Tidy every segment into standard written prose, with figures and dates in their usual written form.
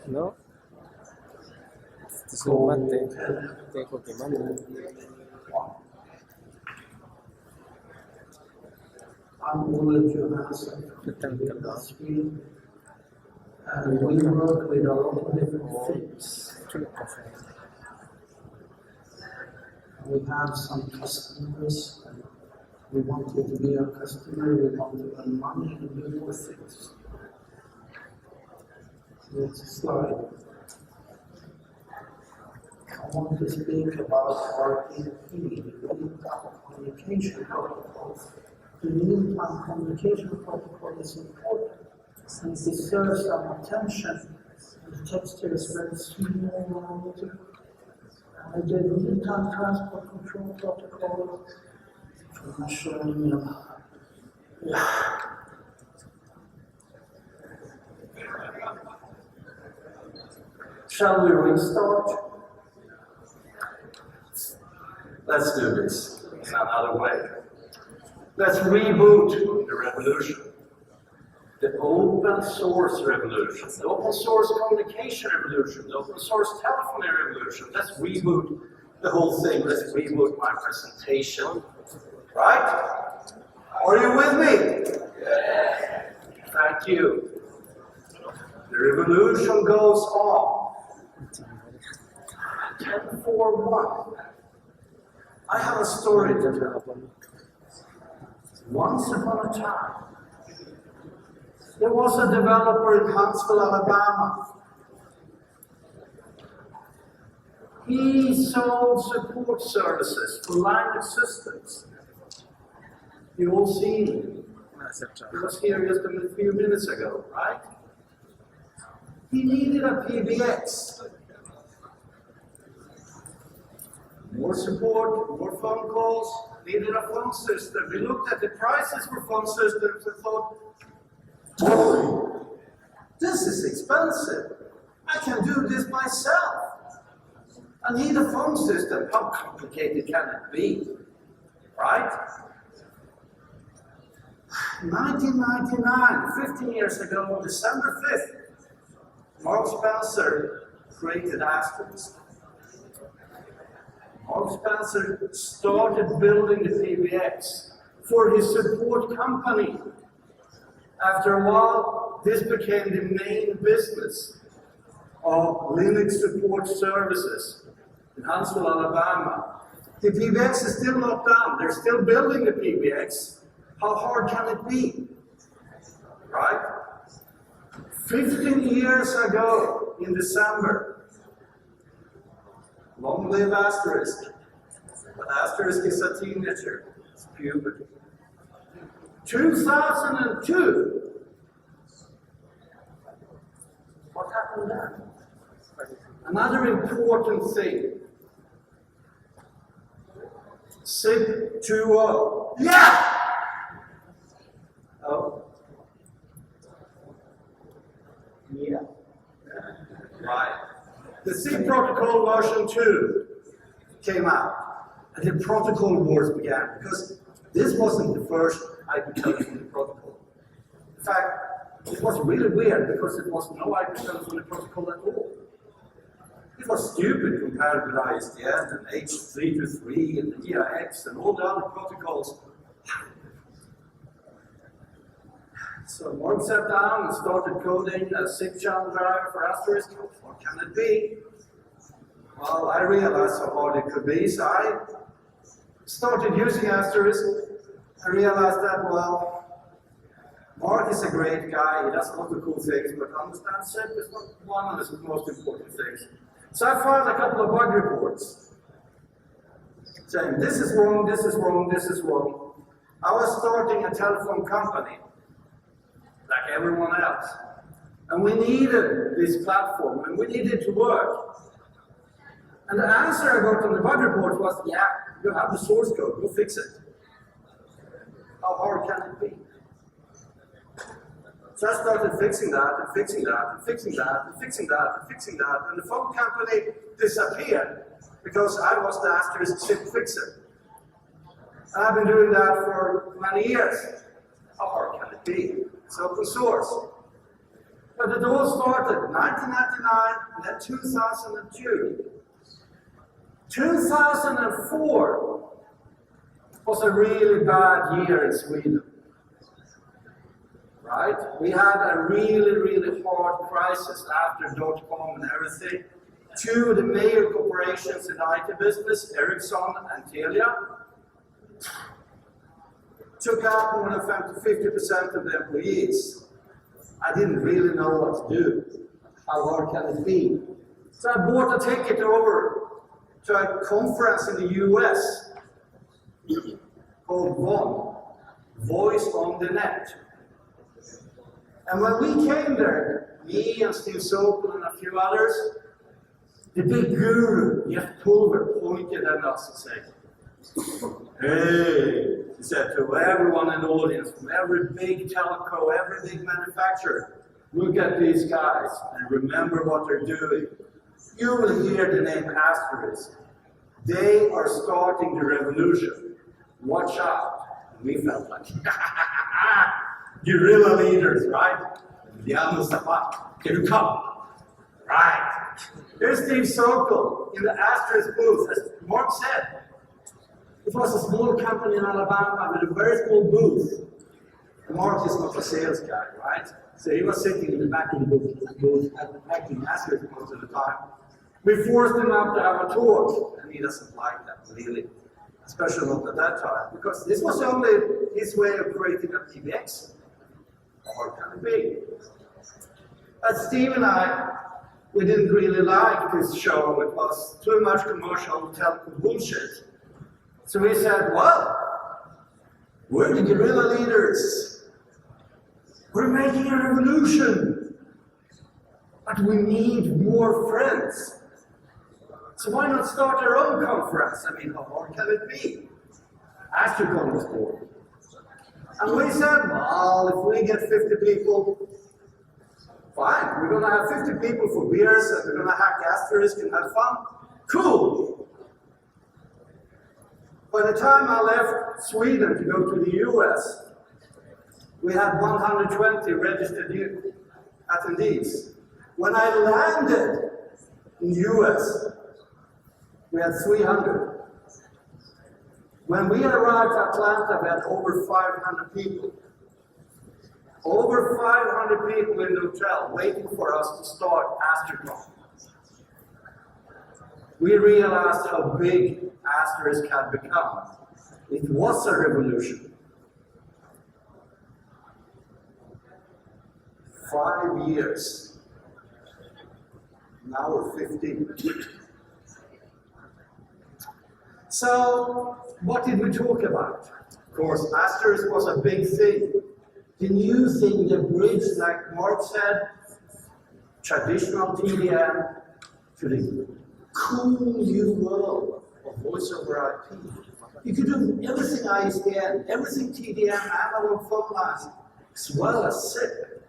¿No? Este es un guante. Tengo que mandar. Están cargados. And we work with a lot of different things. We have some customers, and we want you to be our customer, we want to earn money and do more things. So it's a slide. I want to speak about RTP, real-time communication protocol. The real-time communication protocol is important. And it deserves some attention. The text here is very small. The real-time transport control protocol. I'm showing you. Shall we restart? Let's do this in another way. Let's reboot the revolution. The open source revolution, the open source communication revolution, the open source telephony revolution. Let's reboot the whole thing. Let's reboot my presentation. Right? Are you with me? Yeah. Thank you. The revolution goes on. 10-4-1. I have a story to tell. Once upon a time, there was a developer in Huntsville, Alabama. He sold support services for Linux systems. You all seen him. He was here just a few minutes ago, right? He needed a PBX. More support, more phone calls, needed a phone system. We looked at the prices for phone systems and thought, oh, this is expensive. I can do this myself. I need a phone system. How complicated can it be? Right? 1999, 15 years ago, on December 5th, Mark Spencer created Asterisk. Mark Spencer started building the PBX for his support company. After a while, this became the main business of Linux support services in Huntsville, Alabama. The PBX is still not done. They're still building the PBX. How hard can it be? Right? 15 years ago, in December, long live Asterisk. But Asterisk is a teenager. It's puberty. 2002. What happened then? Another important thing. SIG 2.0. Yeah! Oh. Yeah. Right. The SIG protocol version 2 came out, and the protocol wars began, because this wasn't the first IP telephony protocol. In fact, it was really weird, because it was no IP telephony protocol at all. It was stupid compared with ISDN and H323 and the EIX and all the other protocols. So Mark sat down and started coding a 6-channel driver for Asterisk. What can it be? Well, I realized how hard it could be, so I started using Asterisk. I realized that, well, Mark is a great guy, he does a lot of cool things, but understand SIP is not one of his most important things. So I filed a couple of bug reports saying this is wrong, this is wrong, this is wrong. I was starting a telephone company, like everyone else. And we needed this platform, and we needed it to work. And the answer I got on the bug report was, yeah, you have the source code, go fix it. How hard can it be? So I started fixing that, and fixing that, and fixing that, and fixing that, and fixing that, and the phone company disappeared because I was the Asterisk SIP fixer. And I've been doing that for many years. How hard can it be? It's open source. But it all started 1999 and then 2002. 2004 was a really bad year in Sweden. Right? We had a really hard crisis after .com and everything. Two of the major corporations in the IT business, Ericsson and Telia, took out more than 50% of the employees. I didn't really know what to do. How hard can it be? So I bought a ticket over to a conference in the US called VON, Voice on the Net. And when we came there, me and Steve Sokol and a few others, the big guru, Jeff Pulver, pointed at us and said, "Hey," he said to everyone in the audience, from every big telco, every big manufacturer, "Look at these guys and remember what they're doing. You will hear the name Asterisk. They are starting the revolution. Watch out." And we felt like, guerrilla leaders, right? Can you come? Right. Here's Steve Sokol in the Asterisk booth. As Mark said, it was a small company in Alabama with a very small booth. Mark is not a sales guy, right? So he was sitting in the back of the booth acting Asterisk most of the time. We forced him up to have a talk, and he doesn't like that, really. Especially not at that time, because this was only his way of creating a PBX. Or can it be? But Steve and I, we didn't really like this show. It was too much commercial telco bullshit. So we said, well, we're the guerrilla leaders. We're making a revolution. But we need more friends. So why not start our own conference? I mean, how hard can it be? Astricon was born. And we said, well, if we get 50 people, fine, we're going to have 50 people for beers and we're going to hack Asterisk and have fun. Cool. By the time I left Sweden to go to the US, we had 120 registered attendees. When I landed in the US, we had 300. When we arrived at Atlanta, we had over 500 people. Over 500 people in the hotel waiting for us to start Astricon. We realized how big Asterisk had become. It was a revolution. 5 years. Now we're 15. So, what did we talk about? Of course, Asterisk was a big thing. The new thing, the bridge, like Mark said, traditional TDM to the cool new world of voice over IP. You could do everything ISDN, everything TDM, analog phone lines, as well as SIP.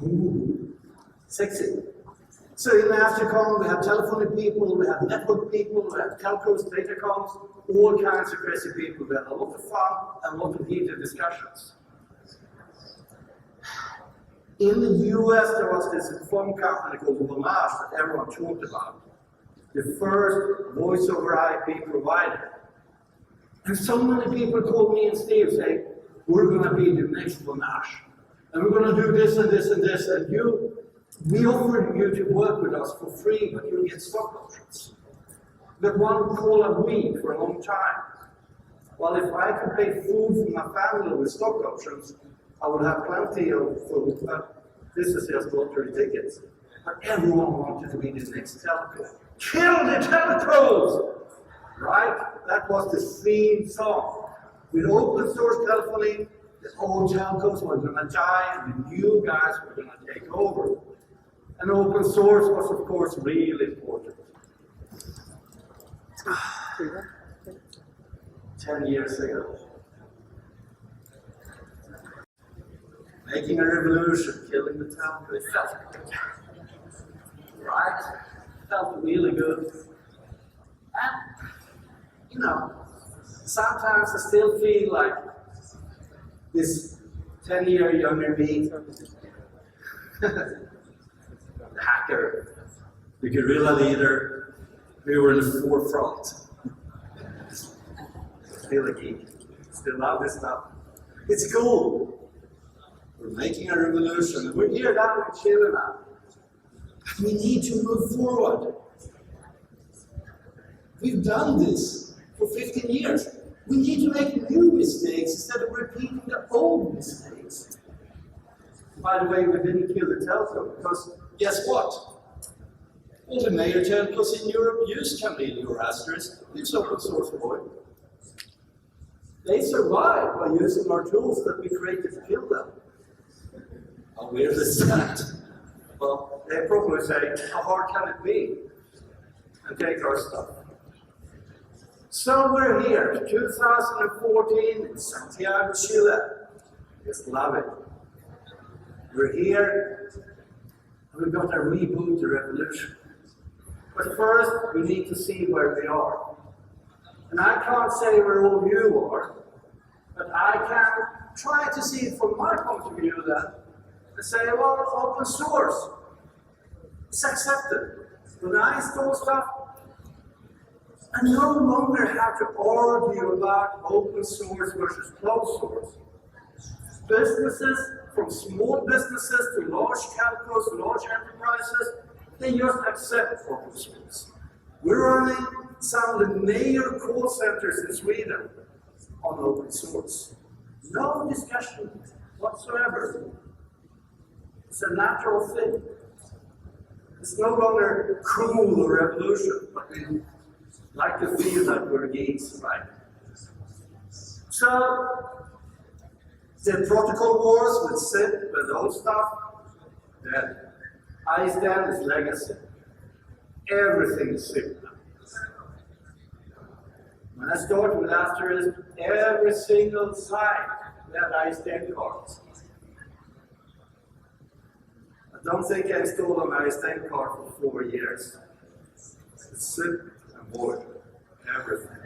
Ooh, sexy. So in Astricon, we have telephony people, we have network people, we have telcos, datacoms, all kinds of crazy people. We had a lot of fun and a lot of heated discussions. In the US, there was this phone company called Vonage that everyone talked about. The first voice over IP provider. And so many people called me and Steve saying, we're going to be the next Vonage. And we're going to do this and this and this. And we offered you to work with us for free, but you'll get stock options. But one call a week for a long time. Well, if I could pay food for my family with stock options, I would have plenty of food, but this is just lottery tickets. But everyone wanted to be the next telco. Kill the telcos! Right? That was the theme song. With open source telephony, the old telcos were going to die and the new guys were going to take over. And open source was, of course, really important. 10 years ago. Making a revolution, killing the telco. It felt good. Right? It felt really good. And, Sometimes I still feel like this 10-year younger me, the hacker, the guerrilla leader, we were in the forefront. Still a geek, still love this stuff. It's cool. We're making a revolution. We're here down in Chile now. We need to move forward. We've done this for 15 years. We need to make new mistakes instead of repeating the old mistakes. By the way, we didn't kill the telco because guess what? All the major telcos in Europe use Chameleon or Asterisk. It's open source code. They survive by using our tools that we created to kill them. How weird is that? Well, they probably say, how hard can it be? And take our stuff. So we're here, 2014 in Santiago, Chile. Just love it. We're here, and we've got to reboot the revolution. But first, we need to see where we are. And I can't say where all you are, but I can try to see it from my point of view then, and say, well, open source. It's accepted. When I install stuff, I no longer have to argue about open source versus closed source. Businesses, from small businesses to large telcos, to large enterprises, they just accept open source. We're running some of the major call centers in Sweden on open source. No discussion whatsoever. It's a natural thing. It's no longer cool or revolution, but we like to feel that we're geeks, right? So, the protocol wars with SIP and those stuff, that ISDN is legacy. Everything is SIP now. When I started with Asterisk, every single site had ISDN cards. I don't think I installed an ISDN card for 4 years. It's SIP and void, everything.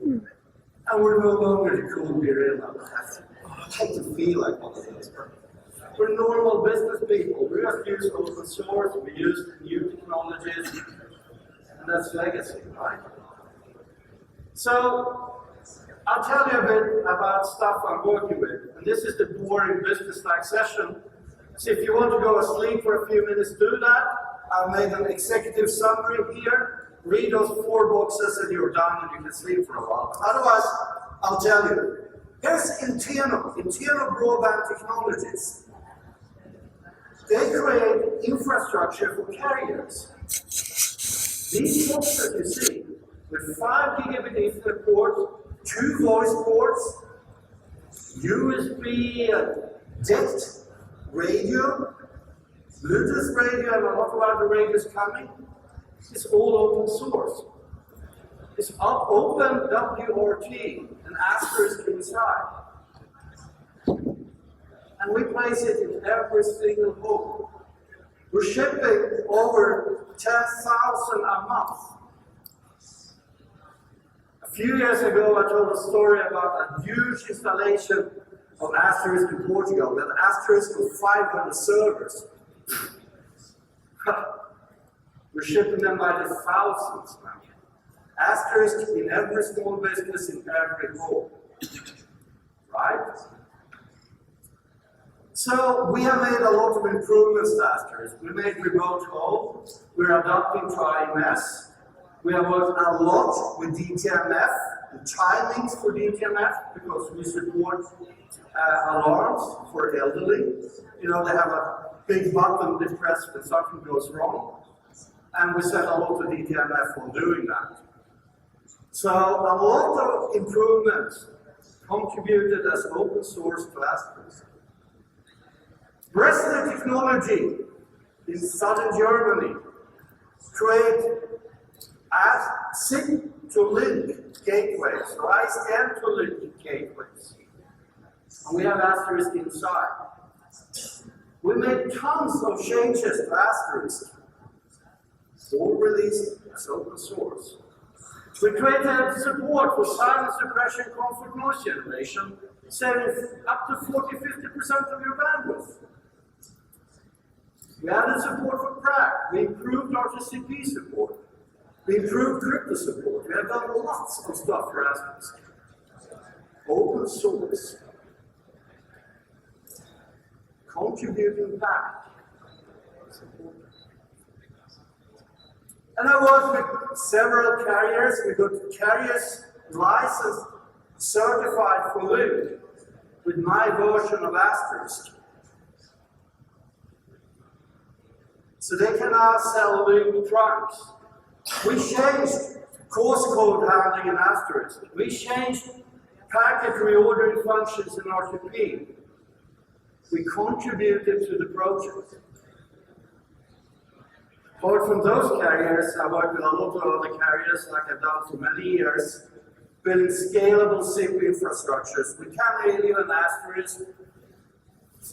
And we're no longer the cool guerrilla. I hate to feel like one of those. We're normal business people. We just use open source, we use new technologies, and that's legacy, right? So, I'll tell you a bit about stuff I'm working with. And this is the boring business-like session. So if you want to go asleep for a few minutes, do that. I've made an executive summary here. Read those 4 boxes and you're done and you can sleep for a while. Otherwise, I'll tell you. Here's internal broadband technologies. They create infrastructure for carriers. These boxes you see, with 5 gigabit Ethernet ports, 2 voice ports, USB DECT radio, Bluetooth radio, and a lot of other radios coming. It's all open source. It's open WRT and Asterisk inside. And we place it in every single home. We're shipping over 10,000 a month. A few years ago, I told a story about a huge installation of Asterisk in Portugal. We had Asterisk with 500 servers. We're shipping them by the thousands now. Asterisk in every small business, in every home. Right? So we have made a lot of improvements to Asterisk. We made remote home. We're adopting TriMS. We have worked a lot with DTMF, the timings for DTMF, because we support alarms for elderly. You know, they have a big button they press when something goes wrong. And we set a lot of DTMF for doing that. So a lot of improvements contributed as open source to Asterisk. Bressner Technology in southern Germany create SIG to link gateways, or ISDN to link gateways. And we have Asterisk inside. We made tons of changes to Asterisk, all released as open source. We created support for silent suppression, comfort, noise generation, saving up to 40–50% of your bandwidth. We added support for PRAC. We improved RTCP support. We improved crypto support. We have done lots of stuff for Asterisk. Open source. Contributing back. And I worked with several carriers. We got carriers licensed, certified for Loop with my version of Asterisk. So they can now sell Loop trunks. We changed course code handling in Asterisk. We changed packet reordering functions in RTP. We contributed to the project. Apart from those carriers, I worked with a lot of other carriers, like I've done for many years, building scalable SIP infrastructures with Chameleon and Asterisk.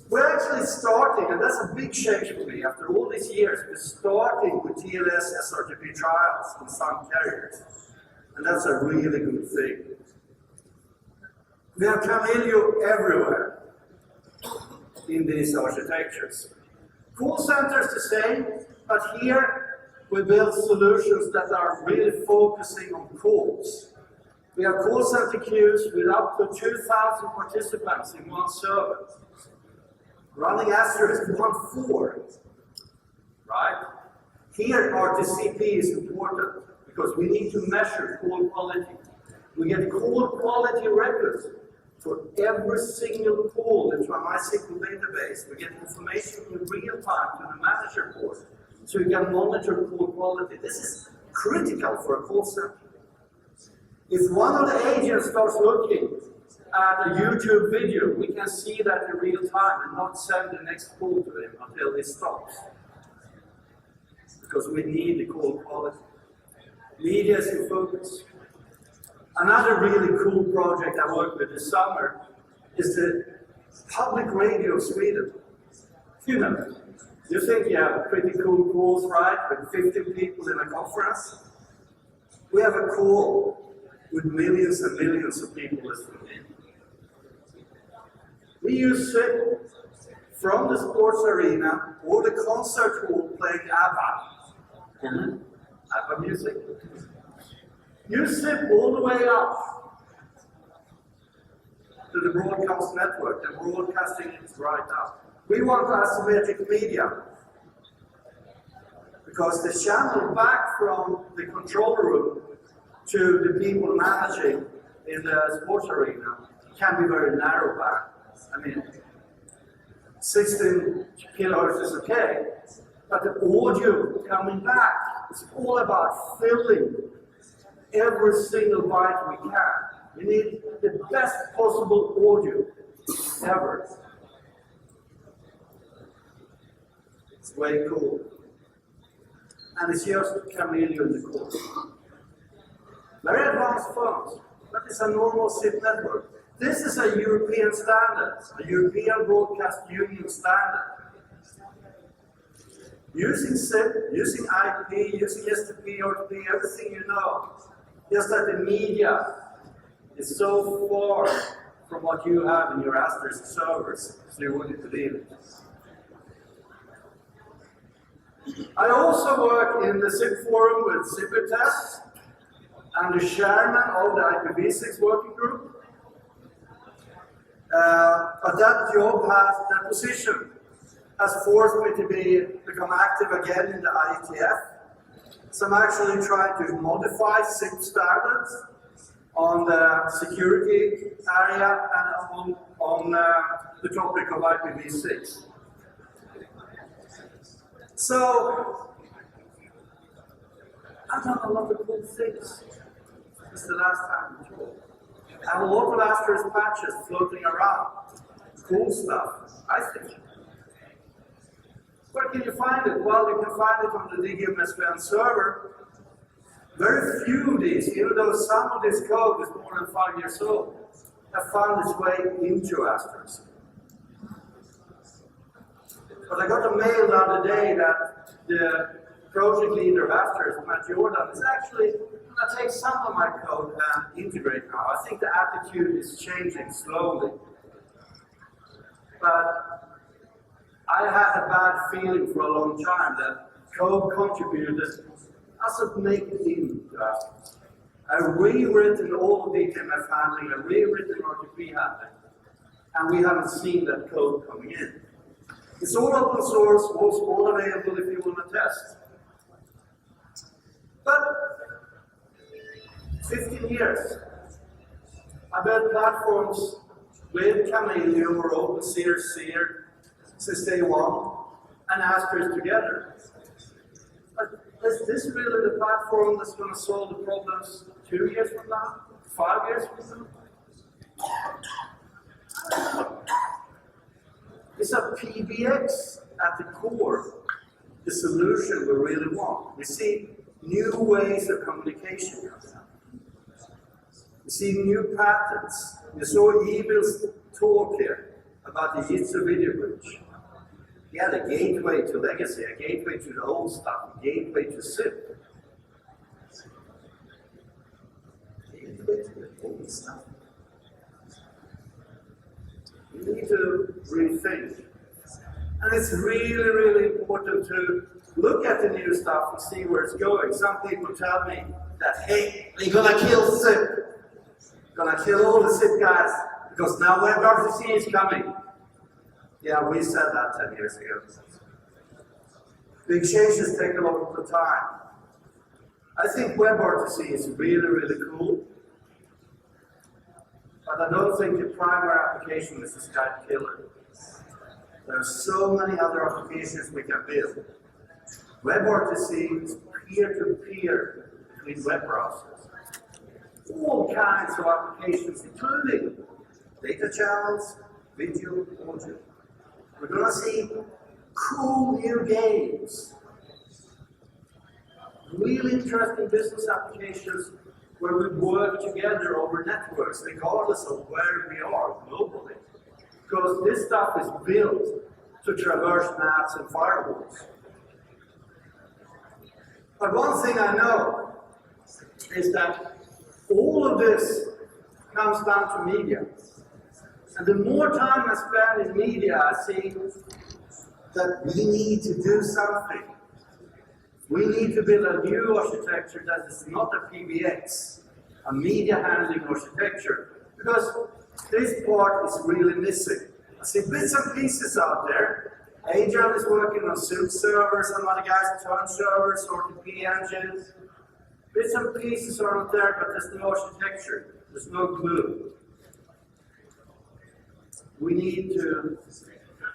We're actually starting, and that's a big change for me, after all these years, we're starting with TLS SRTP trials in some carriers. And that's a really good thing. We have Chameleon everywhere in these architectures. Call centers the same, but here we build solutions that are really focusing on calls. We have call center queues with up to 2,000 participants in one server. Running Asterisk 1.4, right? Here RTCP is important because we need to measure call quality. We get call quality records for every single call into a MySQL database. We get information in real time to the manager board, so you can monitor call quality. This is critical for a call center. If one of the agents starts looking at a YouTube video, we can see that in real time and not send the next call to him until it stops. Because we need the call quality. Media is in focus. Another really cool project I worked with this summer is the public radio of Sweden. You know, you think you have pretty cool calls, right? With 50 people in a conference. We have a call with millions and millions of people listening in. We use SIP from the sports arena or the concert hall playing ABBA. ABBA music. Use SIP all the way up to the broadcast network. The broadcasting is right up. We want asymmetric media because the channel back from the control room to the people managing in the sports arena can be very narrow back. I mean, 16 kilohertz is okay, but the audio coming back is all about filling every single byte we can. We need the best possible audio ever. It's way cool. And it's just Chameleon in the core. Very advanced phones, but it's a normal SIP network. This is a European standard, a European Broadcast Union standard. Using SIP, using IP, using STP, RTP, everything you know. Just that the media is so far from what you have in your Asterisk servers, so you wouldn't believe it. I also work in the SIP forum with SIP tests. I'm the chairman of the IPv6 working group. But that position has forced me to become active again in the IETF. So I'm actually trying to modify SIP standards on the security area and on the topic of IPv6. So I've done a lot of cool things since the last time we talked. I have a lot of Asterisk patches floating around. Cool stuff, I think. Where can you find it? Well, you can find it on the DGMSVN server. Very few of these, even though some of this code is more than 5 years old, have found its way into Asterisk. But I got a mail the other day that the project leader of Asterisk, Matt Jordan, is actually I take some of my code and integrate now. I think the attitude is changing slowly. But I had a bad feeling for a long time that code contributors doesn't make it into Elastic. I've rewritten all the DTMF handling, I've rewritten RTP handling, and we haven't seen that code coming in. It's all open source, all available if you want to test. But 15 years, I built platforms with Chameleon or OpenSeer, Seer, since day one, and Asterisk together. But is this really the platform that's going to solve the problems 2 years from now? 5 years from now? It's a PBX at the core, the solution we really want. We see new ways of communication. We see new patterns. You saw Evil's talk here about the Jitsu video bridge. He had a gateway to legacy, a gateway to the old stuff, a gateway to SIP. Gateway to the old stuff. We need to rethink. And it's really, really important to look at the new stuff and see where it's going. Some people tell me that, hey, we're gonna kill SIP. Gonna kill all the SIP guys because now WebRTC is coming. Yeah, we said that 10 years ago. Big changes take a lot of time. I think WebRTC is really, really cool. But I don't think the primary application is the Skype killer. There are so many other applications we can build. WebRTC is peer-to-peer between web browsers. All kinds of applications, including data channels, video, audio. We're going to see cool new games. Really interesting business applications where we work together over networks, regardless of where we are globally. Because this stuff is built to traverse maps and firewalls. But one thing I know is that all of this comes down to media. And the more time I spend in media, I see that we need to do something. We need to build a new architecture that is not a PBX, a media handling architecture, because this part is really missing. I see bits and pieces out there. Adrian is working on soup servers, some other guys turn servers, RTP engines. Bits and pieces are out there, but there's no architecture. There's no glue. We need to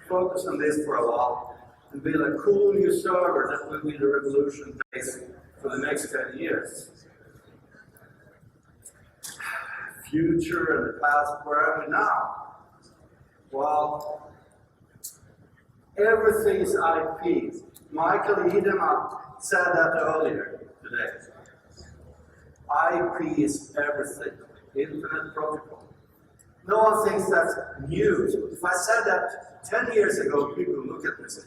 focus on this for a while and build a cool new server that will be the revolution base for the next 10 years. Future and the past, where are we now? Well, everything is IP. Michael Edeman said that earlier today. IP is everything. Internet protocol. No one thinks that's new. If I said that 10 years ago, people look at this.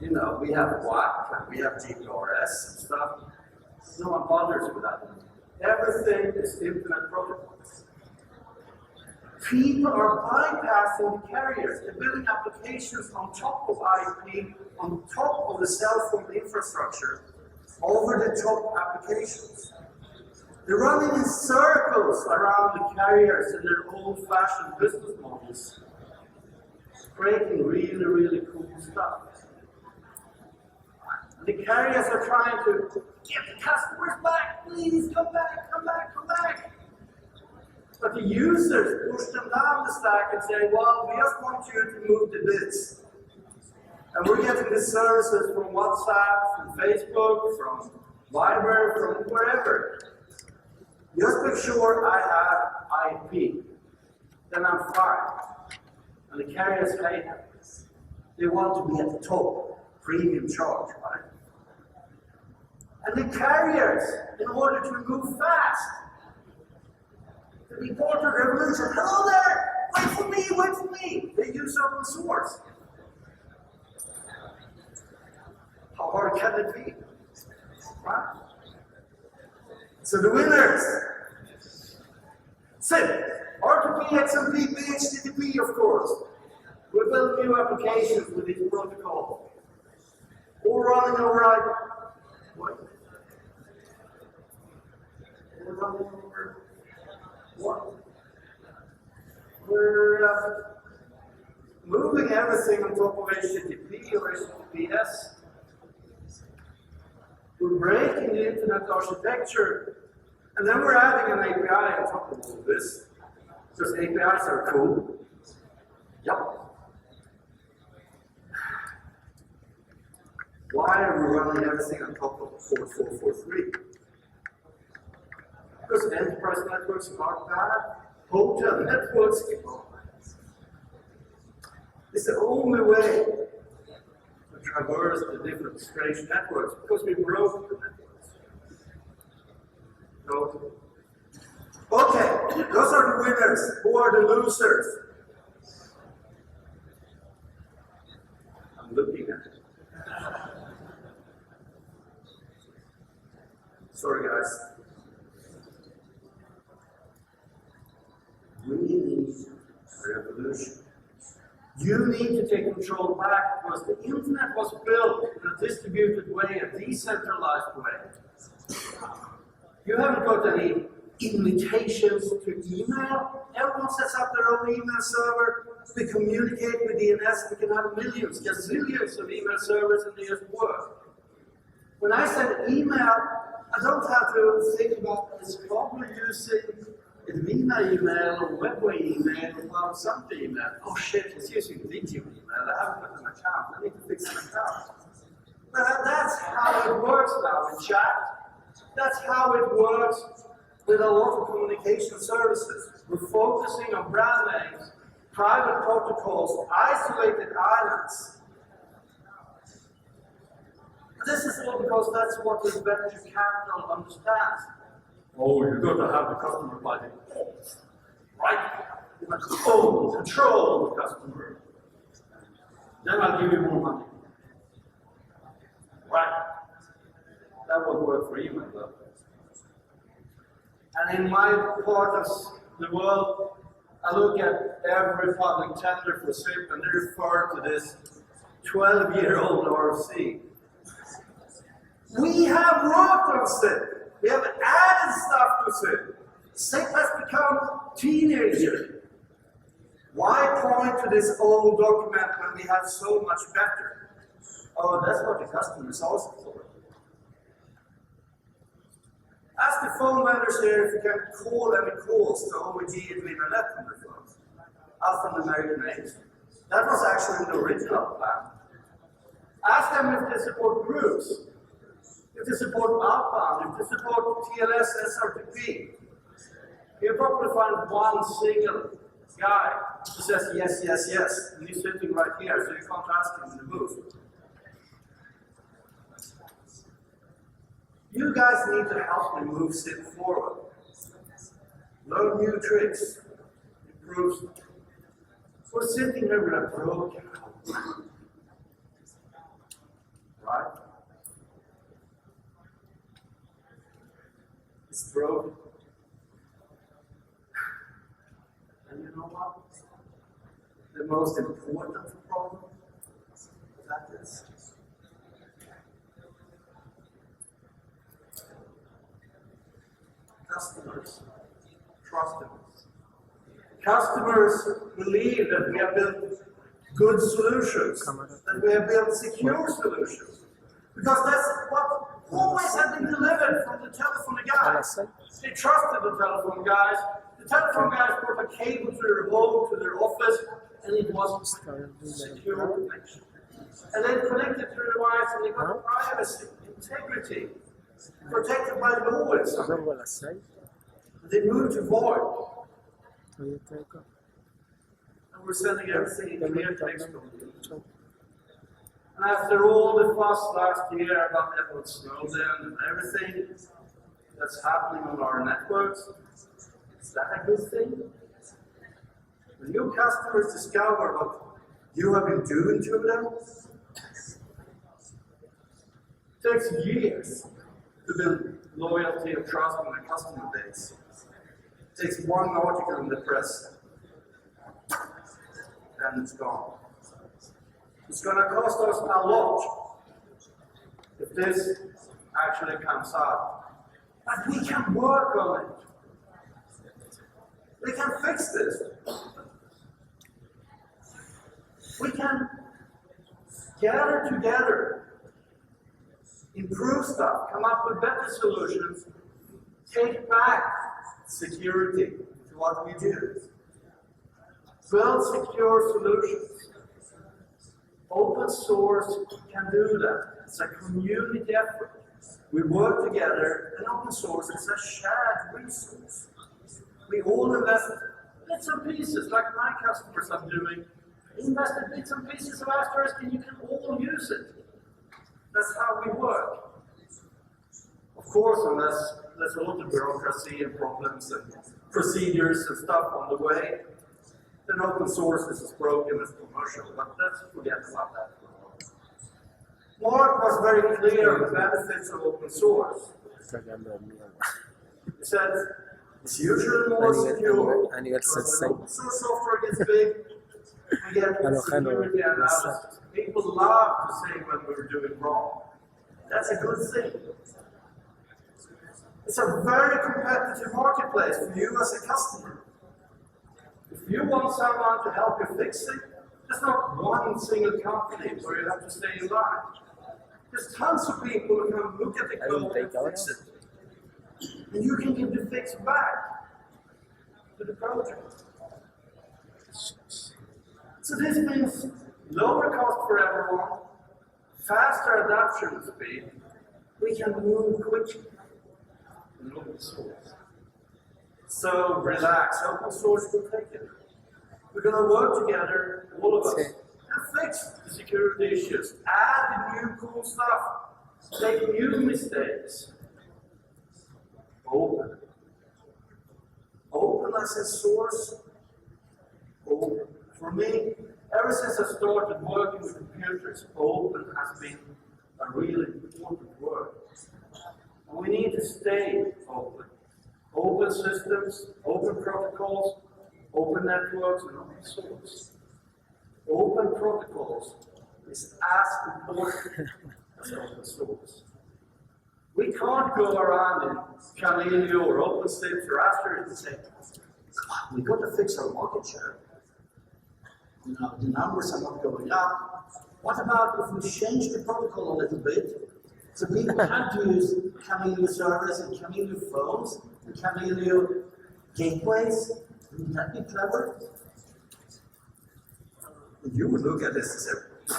You know, we have WAC and we have GPRS and stuff. No one bothers with that. Everything is internet protocols. People are bypassing the carriers. They're building applications on top of IP, on top of the cell phone infrastructure, over the top applications. They're running in circles around the carriers and their old-fashioned business models, creating really, really cool stuff. The carriers are trying to get the customers back, please, come back, come back, come back. But the users push them down the stack and say, well, we just want you to move the bits. And we're getting the services from WhatsApp, from Facebook, from Viber, from wherever. Just make sure I have IP. Then I'm fine. And the carriers hate it. They want to be at the top, premium charge, right? And the carriers, in order to move fast, to be part of the revolution, hello there, wait for me, wait for me. They use open source. How hard can it be? Right? So the winners. SIP, RTP, XMP, HTTP, of course. We build new applications with these protocols. All running over what? All running over what? We're moving everything on top of HTTP or HTTPS. We're breaking the internet architecture, and then we're adding an API on top of all this, because APIs are cool. Yep. Why are we running everything on top of 4443? Because enterprise networks are bad. Hotel networks it's the only way to traverse the different strange networks, because we broke the networks. So, okay, those are the winners. Who are the losers? I'm looking at it. Sorry, guys. We need a revolution. You need to take control back, because the internet was built in a distributed way, a decentralized way. You haven't got any invitations to email. Everyone sets up their own email server. We communicate with DNS. We can have millions, gazillions of email servers, and they just work. When I send email, I don't have to think about it's probably using Vina email or WebRTC email or Cloud Something email. Oh shit, it's using video email. I haven't got an account. I need to fix an account. But that's how it works now in chat. That's how it works with a lot of communication services. We're focusing on brand names, private protocols, isolated islands. This is all because that's what the venture capital understands. Oh, you've got to have the customer by default, right? You have to own, control the customer. Then I'll give you more money. Right? That won't work for email, though. And in my part of the world, I look at every public tender for SIP, and they refer to this 12-year-old RFC. We have worked on SIP. We have added stuff to SIP. SIP has become teenager. Why point to this old document when we have so much better? Oh, that's what the customers ask for. Ask the phone vendors here if you can call any calls to OEG and Internet on their phones. Alphanumeric names. That was actually the original plan. Ask them if they support groups. If they support outbound, if they support TLS, SRTP, you'll probably find one single guy who says yes, yes, yes, and he's sitting right here, so you can't ask him in the booth. You guys need to help me move SIP forward. Learn new tricks, improve. We're sitting here with a broken house. Right? It's broken. And you know what? The most important problem that is customers trust us. Customers believe that we have built good solutions, that we have built secure solutions, because that's what always had been delivered from the telephone guys. They trusted the telephone guys. The telephone guys brought a cable to their home, to their office, and it was secure connection. And then connected to their device, and they got privacy, integrity, protected by law and something. They moved to VoIP. And we're sending everything in clear text. And after all the fuss last year about Edward Snowden and everything that's happening on our networks, is that a good thing? When your customers discover what you have been doing to them, it takes years to build loyalty and trust in the customer base. It takes one article in the press, then it's gone. It's going to cost us a lot if this actually comes out. But we can work on it. We can fix this. We can gather together, improve stuff, come up with better solutions, take back security to what we do. Build secure solutions. Open source can do that. It's a community effort. We work together, and open source is a shared resource. We all invest bits and pieces, like my customers are doing. Invested bits and pieces of Asterisk, and you can all use it. That's how we work. Of course, unless there's a lot of bureaucracy and problems and procedures and stuff on the way, then open source is as broken as commercial, but let's forget about that. Mark was very clear on the benefits of open source. He said, it's usually more secure, because when open source software gets big, we get security analysis. People love to say when we're doing wrong. That's a good thing. It's a very competitive marketplace for you as a customer. If you want someone to help you fix it, there's not one single company where you have to stay in line. There's tons of people who can look at the code and fix it. And you can give the fix back to the project. So this means lower cost for everyone, faster adoption speed. We can move quickly in open source. So relax, open source will take it. We're going to work together, all of us, and fix the security issues, add the new cool stuff, make new mistakes. Open. Open as a source. Open. For me, ever since I started working with computers, open has been a really important word. And we need to stay open. Open systems, open protocols, open networks, and open source. Open protocols is as important as open source. We can't go around in Chameleon or OpenShift or Asterisk and say, we got to fix our market share. You know, the numbers are not going up. What about if we change the protocol a little bit? So people have to use Chameleon servers and Chameleon phones and Chameleon gateways. Wouldn't that be clever? You would look at this and say,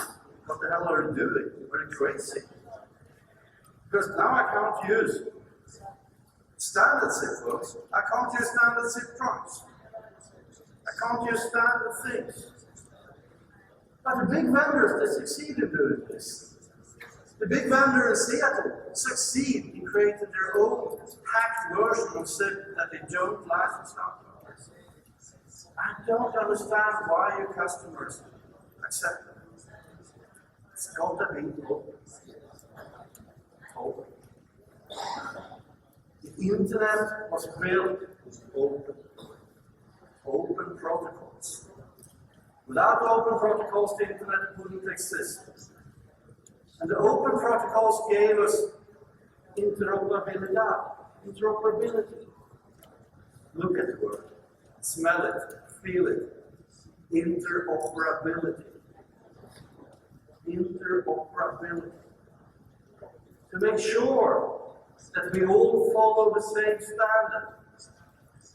what the hell are you doing? Are you crazy? Because now I can't use standard zip codes. I can't use standard zip trunks. I can't use standard things. But the big vendors, they succeed in doing this. The big vendor in Seattle succeed in creating their own hacked version of zip that they don't license out. I don't understand why your customers accept it. It's got to be open. Open. The internet was built with open. Open protocols. Without open protocols, the internet wouldn't exist. And the open protocols gave us interoperability. Look at the word. Smell it. Feel it. Interoperability. Interoperability. To make sure that we all follow the same standard.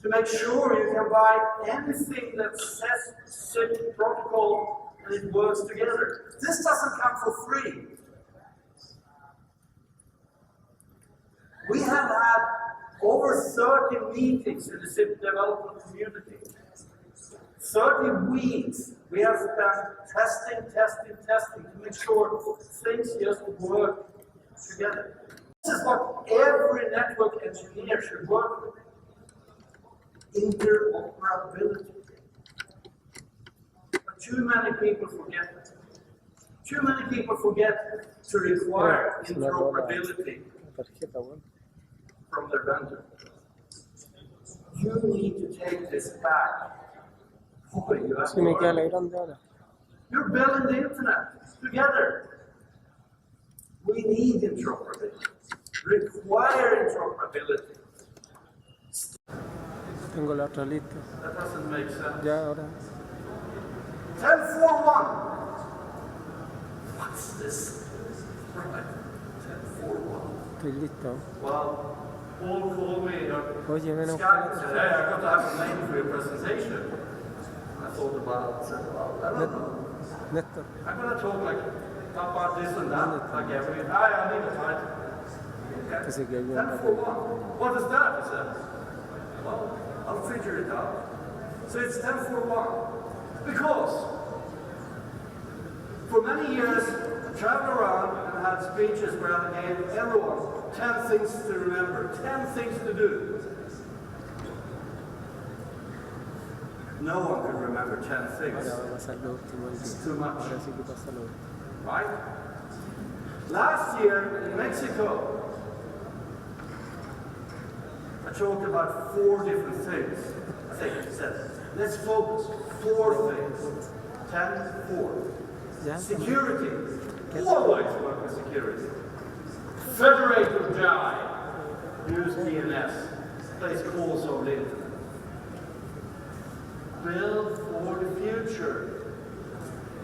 To make sure you can buy anything that says SIP protocol and it works together. This doesn't come for free. We have had over 30 meetings in the SIP development community. 30 weeks we have spent testing to make sure things just work together. This is what every network engineer should work with. Interoperability. But too many people forget it. Too many people forget to require interoperability from their vendor. You need to take this back. Boy, you have Sí, me queda la to grande ahora. You're building the internet together. We need interoperability. Require interoperability. Tengo la otra lista. That doesn't make sense. Ya ahora. 10.4.1. What's this? Right. 10.4.1. Estoy listo. Well, Paul called me. Oye, ven a Scott buscar. said, hey, I got to have a name for your presentation. I thought about it, said, well, I don't know. Néstor. I'm going to talk like about this and that, like every, I need a title. Que se Okay. cayó. 10.4.1. What is that? I said. Well, I'll figure it out. So it's 10.4.1. Because for many years, I traveled around and had speeches where I gave everyone 10 things to remember, 10 things to do. No one could remember 10 things. Ahora va a pasar lo último del It's día. too much, Ahora sí que pasa lo último. right? Last year in Mexico, I talked about 4 different things. I think I said, let's focus. 4 things. 10, 4. Ya. Security. Always work with security. Federate or die. Use DNS. Place calls over the internet. Build for the future.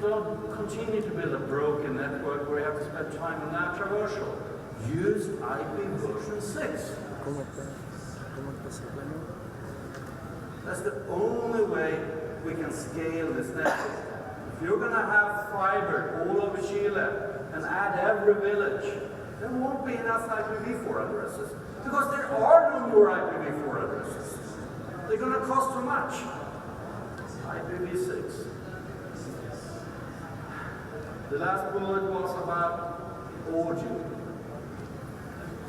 Don't continue to build a broken network where you have to spend time on that traversal. Use IP version 6. ¿Cómo empezó la nueva? That's the only way we can scale this network. If you're going to have fiber all over Chile and add every village, there won't be enough IPv4 addresses because there are no more IPv4 addresses. They're going to cost too much. IPv6. The last bullet was about audio.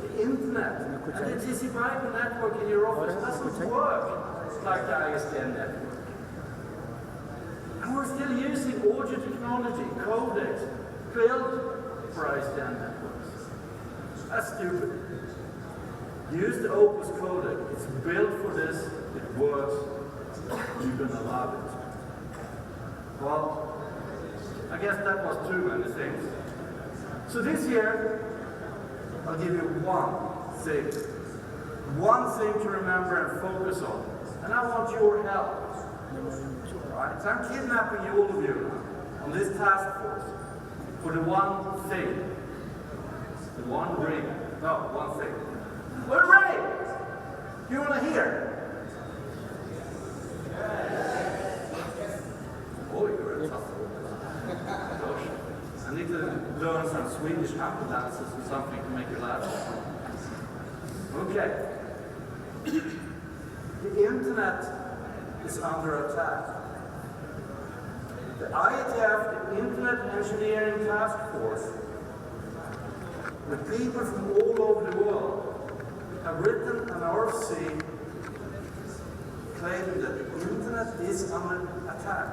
The internet and the TCP/IP network in your office doesn't work like the ISDN network. And we're still using audio technology, codecs, built for ISDN networks. That's stupid. Use the Opus codec. It's built for this. It works. You're gonna love it. Well, I guess that was too many things. So this year, I'll give you one thing to remember and focus on. And I want your help. Alright? So I'm kidnapping you, all of you, on this task force for the one thing. The one dream. No, one thing. We're ready! You want to hear? Oh, you're a tough one. Gosh. I need to learn some Swedish apple dances or something to make you laugh. Okay. The internet is under attack. The IETF, the Internet Engineering Task Force, with people from all over the world, have written an RFC claiming that the internet is under attack.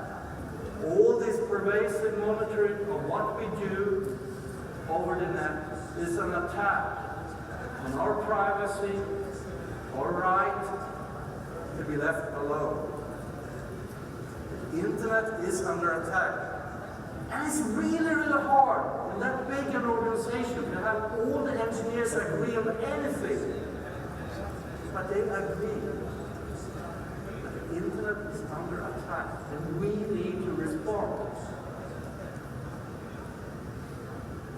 All this pervasive monitoring of what we do over the net is an attack on our privacy, our right to be left alone. The internet is under attack. And it's really, really hard in that big an organization to have all the engineers agree on anything. But they agree that the internet is under attack and we need to respond.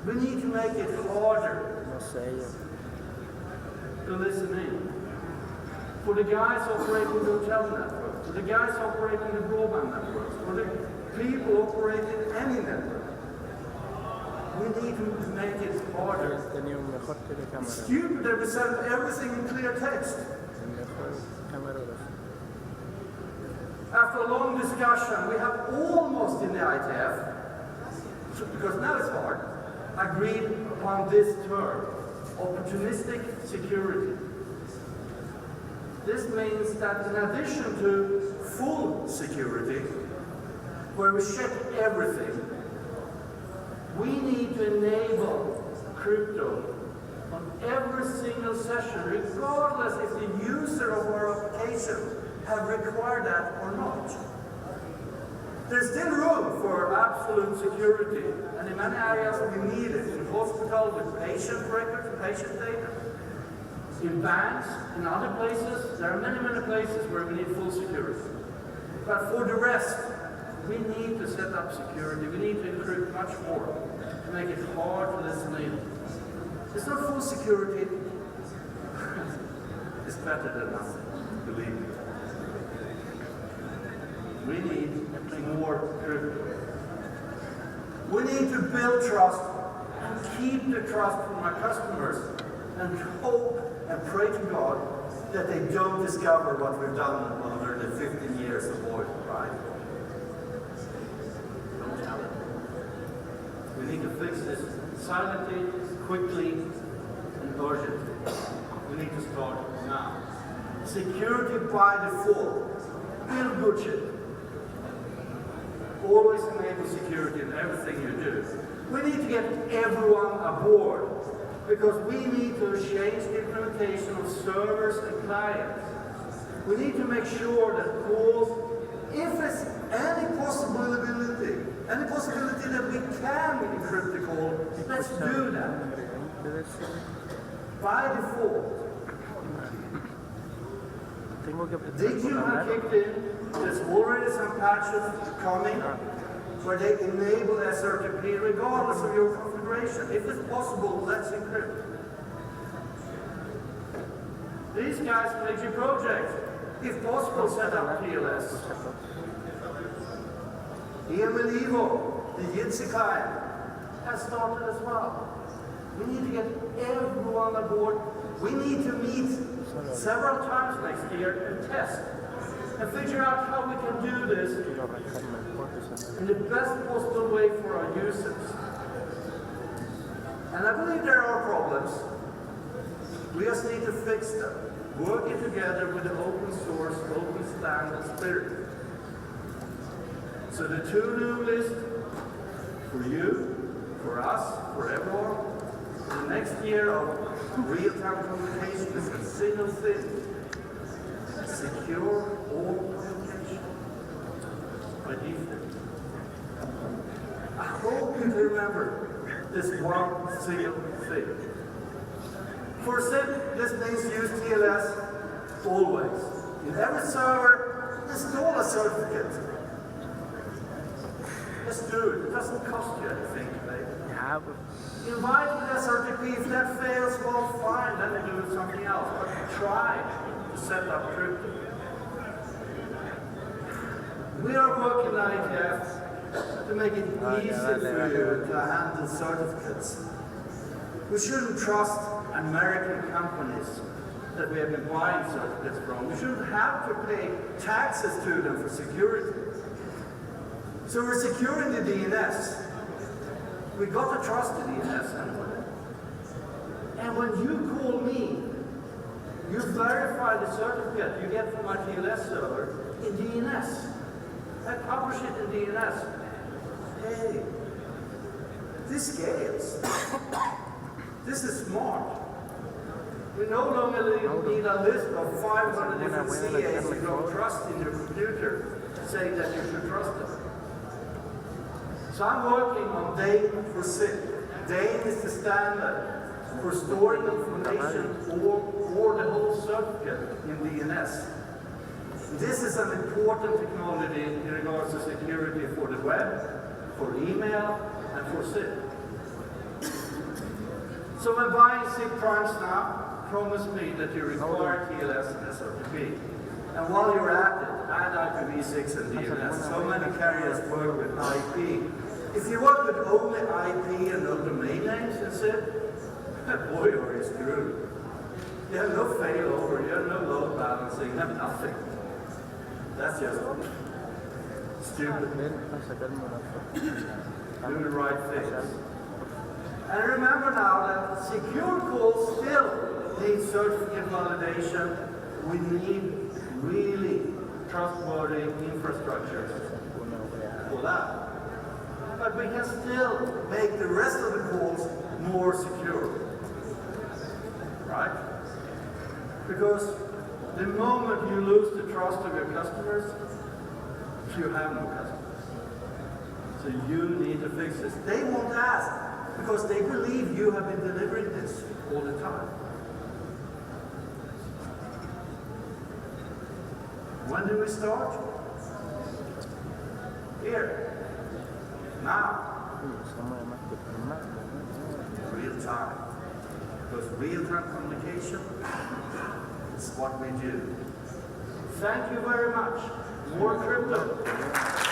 We need to make it harder No sé yo. to listen in. For the guys operating the hotel network, for the guys operating the broadband networks, for the people operating any network, we need to make it harder. Tenía un mejor telecámara. It's stupid that we send everything in clear text. El mejor camarógrafo. After a long discussion, we have almost in the ITF, because now it's hard, agreed upon this term, opportunistic security. This means that in addition to full security, where we check everything, we need to enable crypto on every single session, regardless if the user of our application have required that or not. There's still room for absolute security, and in many areas we need it. In hospital with patient records, patient data. In banks, in other places, there are many places where we need full security. But for the rest, we need to set up security. We need to encrypt much more to make it hard to listen in. It's not full security. It's better than nothing, believe me. We need more crypto. We need to build trust and keep the trust from our customers and hope and pray to God that they don't discover what we've done over the 15 years of oil, right? Don't tell them. We need to fix this silently, quickly, and urgently. We need to start now. Security by default. Build good shit. Always enable security in everything you do. We need to get everyone aboard because we need to change the implementation of servers and clients. We need to make sure that calls, if there's any possibility that we can encrypt the call, let's do that. By default. Did you have kicked in? There's already some patches coming where they enable SRTP regardless of your configuration. If it's possible, let's encrypt. These guys make your project. If possible, set up TLS. Evo, the Jitsi client, has started as well. We need to get everyone aboard. We need to meet several times next year and test. And figure out how we can do this in the best possible way for our users. And I believe there are problems. We just need to fix them, working together with the open source, open standard spirit. So the to-do list for you, for us, for everyone, the next year of real-time communication is a single thing. Secure all communication by default. I hope you remember this one single thing. For SIP, this means use TLS always. In every server, install a certificate. Just do it. It doesn't cost you anything today. Invite the SRTP. If that fails, well, fine, then they do something else. But try to set up crypto. We are working on ITF to make it easier for you to handle certificates. We shouldn't trust American companies that we have been buying certificates from. We shouldn't have to pay taxes to them for security. So we're securing the DNS. We got to trust the DNS anyway. And when you call me, you verify the certificate you get from my TLS server in DNS. I publish it in DNS. Hey, this scales. This is smart. We no longer need a list of 500 different CAs you don't trust in your computer saying that you should trust them. So I'm working on DANE for SIP. DANE is the standard for storing information or the whole certificate in DNS. This is an important technology in regards to security for the web, for email, and for SIP. So when buying SIP primes now, promise me that you require TLS and SRTP. And while you're at it, add IPv6 and DNS. So many carriers work with IP. If you work with only IP and no domain names in SIP, boy, are you screwed. You have no failover, you have no load balancing, you have nothing. That's just stupid. Do the right things. And remember now that secure calls still need certificate validation. We need really trustworthy infrastructure for that. But we can still make the rest of the calls more secure. Because the moment you lose the trust of your customers, you have no customers. So you need to fix this. They won't ask because they believe you have been delivering this all the time. When do we start? Here. Now. Real time. Because real-time communication is what we do. Thank you very much. More crypto.